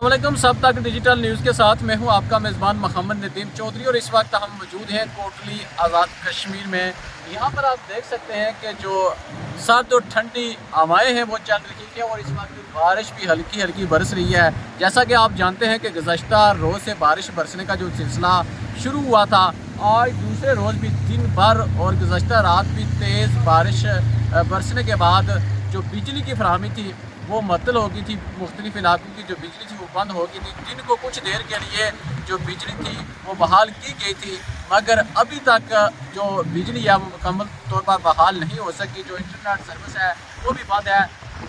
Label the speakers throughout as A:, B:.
A: अस्सलामुअलैकुम। सब तक डिजिटल न्यूज़ के साथ मैं हूं आपका मेज़बान मोहम्मद नदीम चौधरी और इस वक्त हम मौजूद हैं कोटली आज़ाद कश्मीर में। यहां पर आप देख सकते हैं कि जो सर्द और ठंडी हवाएं हैं वो चल रही हैं और इस वक्त बारिश भी हल्की हल्की बरस रही है। जैसा कि आप जानते हैं कि गुज़श्ता रोज़ से बारिश बरसने का जो सिलसिला शुरू हुआ था, आज दूसरे रोज़ भी दिन भर और गुज़श्ता रात भी तेज़ बारिश बरसने के बाद जो बिजली की फराहमी थी वो मअतल हो गई थी। मुख्तलिफ इलाकों की जो बिजली थी वो बंद हो गई थी। दिन को कुछ देर के लिए जो बिजली थी वो बहाल की गई थी, मगर अभी तक जो बिजली है वो मुकम्मल तौर पर बहाल नहीं हो सकी। जो इंटरनेट सर्विस है वो भी बंद है।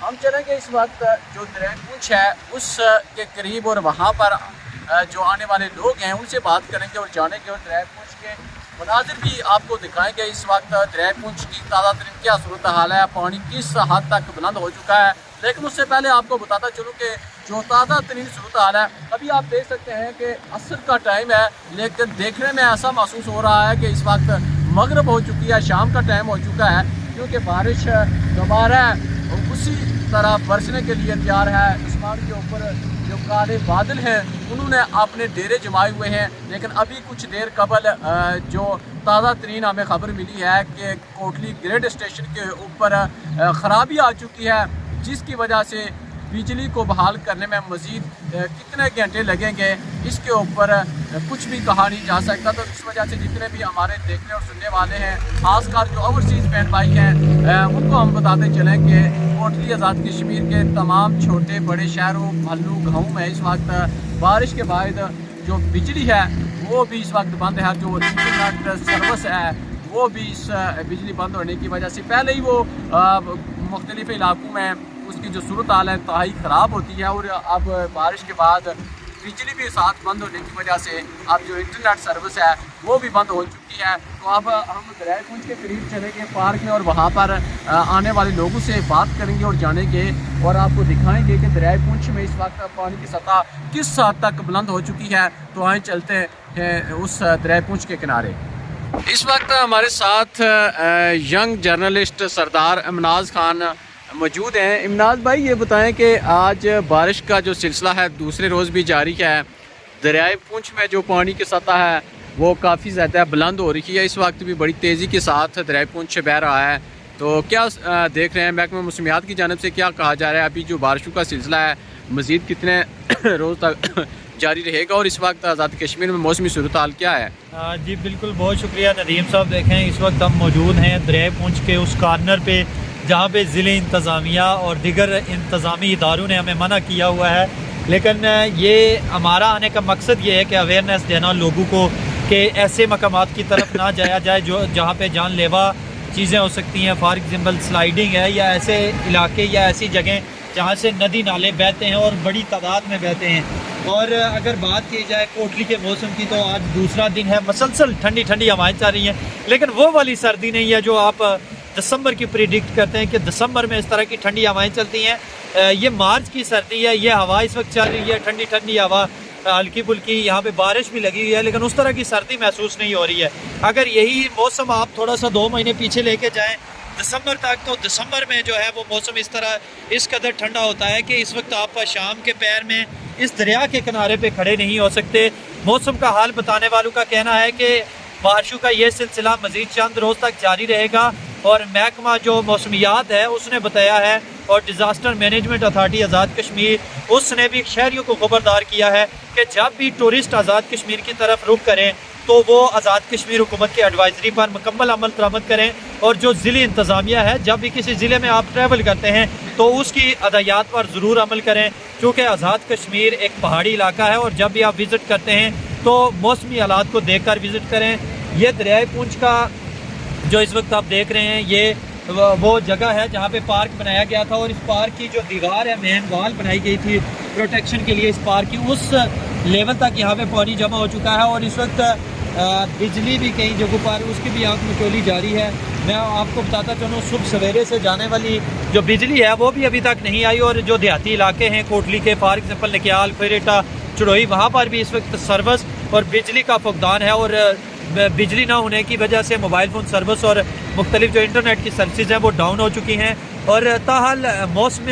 A: हम चलेंगे इस वक्त जो दरिया पूंछ है उस के करीब और वहाँ पर जो आने वाले लोग हैं उनसे बात करेंगे और जानेंगे और दरिया पूंछ के मनाजिर भी आपको दिखाएंगे। इस वक्त दरिया पूंछ की ताज़ा तरीन क्या सूरत हाल है, पानी किस हद तक बुलंद हो चुका है। लेकिन उससे पहले आपको बताता चलूँ कि जो ताज़ा तरीन सूरत हाल है, अभी आप देख सकते हैं कि असर का टाइम है, लेकिन देखने में ऐसा महसूस हो रहा है कि इस वक्त मगरिब हो चुकी है, शाम का टाइम हो चुका है, क्योंकि बारिश दोबारा उसी तरह बरसने के लिए तैयार है। आसमान के ऊपर जो काले बादल हैं उन्होंने अपने डेरे जमाए हुए हैं। लेकिन अभी कुछ देर कबल जो ताज़ा तरीन हमें खबर मिली है कि कोटली ग्रेड स्टेशन के ऊपर ख़राबी आ चुकी है, जिसकी वजह से बिजली को बहाल करने में मज़ीद कितने घंटे लगेंगे इसके ऊपर कुछ भी कहा नहीं जा सकता। तो इस वजह से जितने भी हमारे देखने और सुनने वाले हैं, खासकर जो ओवरसीज़ बहन भाई हैं, उनको हम बताते चलें कि कोटली आज़ाद कश्मीर के तमाम छोटे बड़े शहरों महलों गाँव में इस वक्त बारिश के बाद जो बिजली है वो भी इस वक्त बंद है। जो इंटरनेट सर्विस है वो भी इस बिजली बंद होने की वजह से पहले ही वो मुख्तलिफ इलाकों में उसकी जो सूरत हाल है इंतहाई ख़राब होती है, और अब बारिश के बाद बिजली भी साथ बंद होने की वजह से अब जो इंटरनेट सर्विस है वो भी बंद हो चुकी है। तो अब हम दरिया पूंछ के करीब चलेंगे पार्क में और वहाँ पर आने वाले लोगों से बात करेंगे और जानेंगे और आपको दिखाएंगे कि दरिया पूंछ में इस वक्त पानी की सतह किस हद तक बुलंद हो चुकी है। तो आए चलते हैं उस दरिया पूंछ के किनारे। इस वक्त हमारे साथ यंग जर्नलिस्ट सरदार इमनाज़ खान मौजूद हैं। इमनाज़ भाई, ये बताएं कि आज बारिश का जो सिलसिला है दूसरे रोज़ भी जारी है, दरियाए पूंछ में जो पानी की सतह है वो काफ़ी ज़्यादा बुलंद हो रही है। इस वक्त भी बड़ी तेज़ी के साथ दरियाए पूंछ बह रहा है, तो क्या देख रहे हैं महकमा मौसमियात की जानिब से क्या कहा जा रहा है? अभी जो बारिशों का सिलसिला है मज़ीद कितने रोज़ तक जारी रहेगा और इस वक्त आज़ाद कश्मीर में मौसमी सूरत हाल क्या है?
B: जी बिल्कुल, बहुत शुक्रिया नदीम साहब। देखें, इस वक्त हम मौजूद हैं दरिया पूंछ के उस कॉर्नर पे जहाँ पे ज़िले इंतज़ामिया और दीगर इंतज़ामी इदारों ने हमें मना किया हुआ है, लेकिन ये हमारा आने का मकसद ये है कि अवेयरनेस देना लोगों को कि ऐसे मकामात की तरफ ना जाया जाए जो जहाँ पे जानलेवा चीज़ें हो सकती हैं। फॉर एग्ज़ाम्पल स्लाइडिंग है, या ऐसे इलाके या ऐसी जगह जहाँ से नदी नाले बहते हैं और बड़ी तादाद में बहते हैं। और अगर बात की जाए कोटली के मौसम की, तो आज दूसरा दिन है, मसलसल ठंडी ठंडी हवाएं चल रही हैं, लेकिन वो वाली सर्दी नहीं है जो आप दिसंबर की प्रिडिक्ट करते हैं कि दिसंबर में इस तरह की ठंडी हवाएं चलती हैं। ये मार्च की सर्दी है, ये हवा इस वक्त चल रही है, ठंडी ठंडी हवा, हल्की फुल्की, यहाँ पे बारिश भी लगी हुई है, लेकिन उस तरह की सर्दी महसूस नहीं हो रही है। अगर यही मौसम आप थोड़ा सा 2 महीने पीछे लेके जाएँ दिसंबर तक, तो दिसंबर में जो है वो मौसम इस तरह इस कदर ठंडा होता है कि इस वक्त आप शाम के पैर में इस दरिया के किनारे पे खड़े नहीं हो सकते। मौसम का हाल बताने वालों का कहना है कि बारिशों का ये सिलसिला मज़ीद चंद रोज़ तक जारी रहेगा, और महकमा जो मौसमियात है उसने बताया है, और disaster management authority Azad Kashmir उसने भी शहरियों को खबरदार किया है कि जब भी टूरिस्ट आज़ाद कश्मीर की तरफ रुख करें तो वो आज़ाद कश्मीर हुकूमत की एडवाइजरी पर मुकम्मल अमल दरामद करें, और जो ज़िले इंतज़ामिया है जब भी किसी ज़िले में आप ट्रैवल करते हैं तो उसकी हदायत पर ज़रूर अमल करें, क्योंकि आज़ाद कश्मीर एक पहाड़ी इलाका है और जब भी आप विज़िट करते हैं तो मौसमी हालात को देख कर विज़िट करें। ये दरियाए पूंछ का जो इस वक्त आप देख रहे हैं ये वो जगह है जहाँ पे पार्क बनाया गया था, और इस पार्क की जो दीवार है, मेन वॉल बनाई गई थी प्रोटेक्शन के लिए इस पार्क की, उस लेवल तक यहाँ पे पानी जमा हो चुका है। और इस वक्त बिजली भी कई जगहों पर उसकी भी आंख मिचौली जारी है। मैं आपको बताता चलूँ, सुबह सवेरे से जाने वाली जो बिजली है वो भी अभी तक नहीं आई, और जो देहाती इलाके हैं कोटली के, फॉर एग्जाम्पल निक्याल, फेरेटा, चढ़ोई, वहाँ पर भी इस वक्त सर्विस और बिजली का फुकदान है, और बिजली ना होने की वजह से मोबाइल फ़ोन सर्विस और मुख्तलिफ जो इंटरनेट की सर्विसेज हैं वो डाउन हो चुकी हैं। और ताहाल मौसम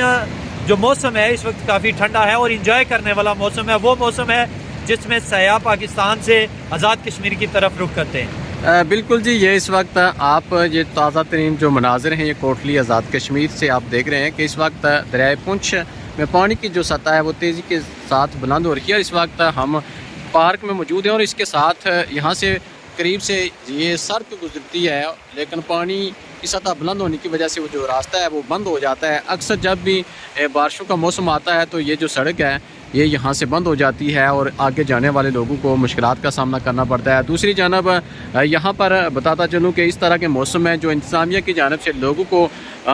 B: جو موسم ہے اس وقت کافی ٹھنڈا ہے اور انجوائے کرنے والا موسم ہے، وہ موسم ہے جس میں سیاح پاکستان سے آزاد کشمیر کی طرف رخ کرتے ہیں۔
A: بالکل جی، یہ اس وقت آپ یہ تازہ ترین جو مناظر ہیں یہ کوٹلی آزاد کشمیر سے آپ دیکھ رہے ہیں کہ اس وقت دریائے پونچھ میں پانی کی جو سطح ہے وہ تیزی کے ساتھ بلند ہو رہی ہے، اور اس وقت ہم پارک میں موجود ہیں اور اس کے ساتھ یہاں سے قریب سے یہ سڑک گزرتی ہے، لیکن پانی کی سطح بلند ہونے کی وجہ سے وہ جو راستہ ہے وہ بند ہو جاتا ہے۔ اکثر جب بھی بارشوں کا موسم آتا ہے تو یہ جو سڑک ہے یہ یہاں سے بند ہو جاتی ہے اور آگے جانے والے لوگوں کو مشکلات کا سامنا کرنا پڑتا ہے۔ دوسری جانب یہاں پر بتاتا چلوں کہ اس طرح کے موسم میں جو انتظامیہ کی جانب سے لوگوں کو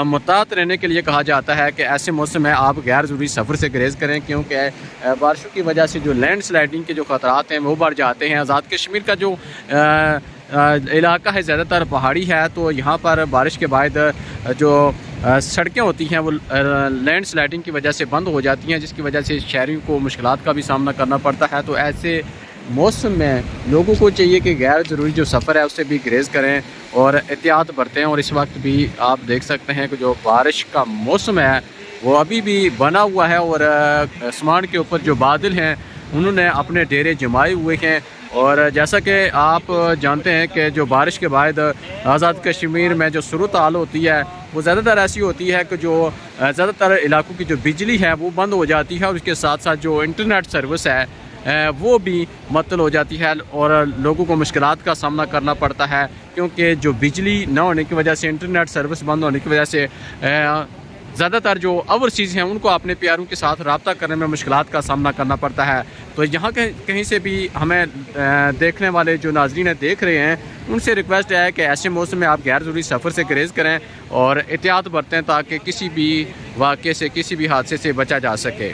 A: محتاط رہنے کے لیے کہا جاتا ہے کہ ایسے موسم میں آپ غیر ضروری سفر سے گریز کریں، کیونکہ بارشوں کی وجہ سے جو لینڈ سلائڈنگ کے جو خطرات ہیں وہ بڑھ جاتے ہیں۔ آزاد کشمیر کا جو علاقہ ہے زیادہ تر پہاڑی ہے، تو یہاں پر بارش کے بعد جو سڑکیں ہوتی ہیں وہ لینڈ سلائڈنگ کی وجہ سے بند ہو جاتی ہیں، جس کی وجہ سے شہریوں کو مشکلات کا بھی سامنا کرنا پڑتا ہے۔ تو ایسے موسم میں لوگوں کو چاہیے کہ غیر ضروری جو سفر ہے اس سے بھی گریز کریں اور احتیاط برتیں۔ اور اس وقت بھی آپ دیکھ سکتے ہیں کہ جو بارش کا موسم ہے وہ ابھی بھی بنا ہوا ہے، اور آسمان کے اوپر جو بادل ہیں انہوں نے اپنے ڈیرے جمائے ہوئے ہیں۔ اور جیسا کہ آپ جانتے ہیں کہ جو بارش کے بعد آزاد کشمیر میں جو صورتحال ہوتی ہے وہ زیادہ تر ایسی ہوتی ہے کہ جو زیادہ تر علاقوں کی جو بجلی ہے وہ بند ہو جاتی ہے، اور اس کے ساتھ ساتھ جو انٹرنیٹ سروس ہے وہ بھی معطل ہو جاتی ہے اور لوگوں کو مشکلات کا سامنا کرنا پڑتا ہے، کیونکہ جو بجلی نہ ہونے کی وجہ سے، انٹرنیٹ سروس بند ہونے کی وجہ سے زیادہ تر جو اوورسیز ہیں ان کو اپنے پیاروں کے ساتھ رابطہ کرنے میں مشکلات کا سامنا کرنا پڑتا ہے۔ تو یہاں کہیں سے بھی ہمیں دیکھنے والے جو ناظرین دیکھ رہے ہیں ان سے ریکویسٹ ہے کہ ایسے موسم میں آپ غیر ضروری سفر سے گریز کریں اور احتیاط برتیں تاکہ کسی بھی واقعے سے، کسی بھی حادثے سے بچا جا سکے۔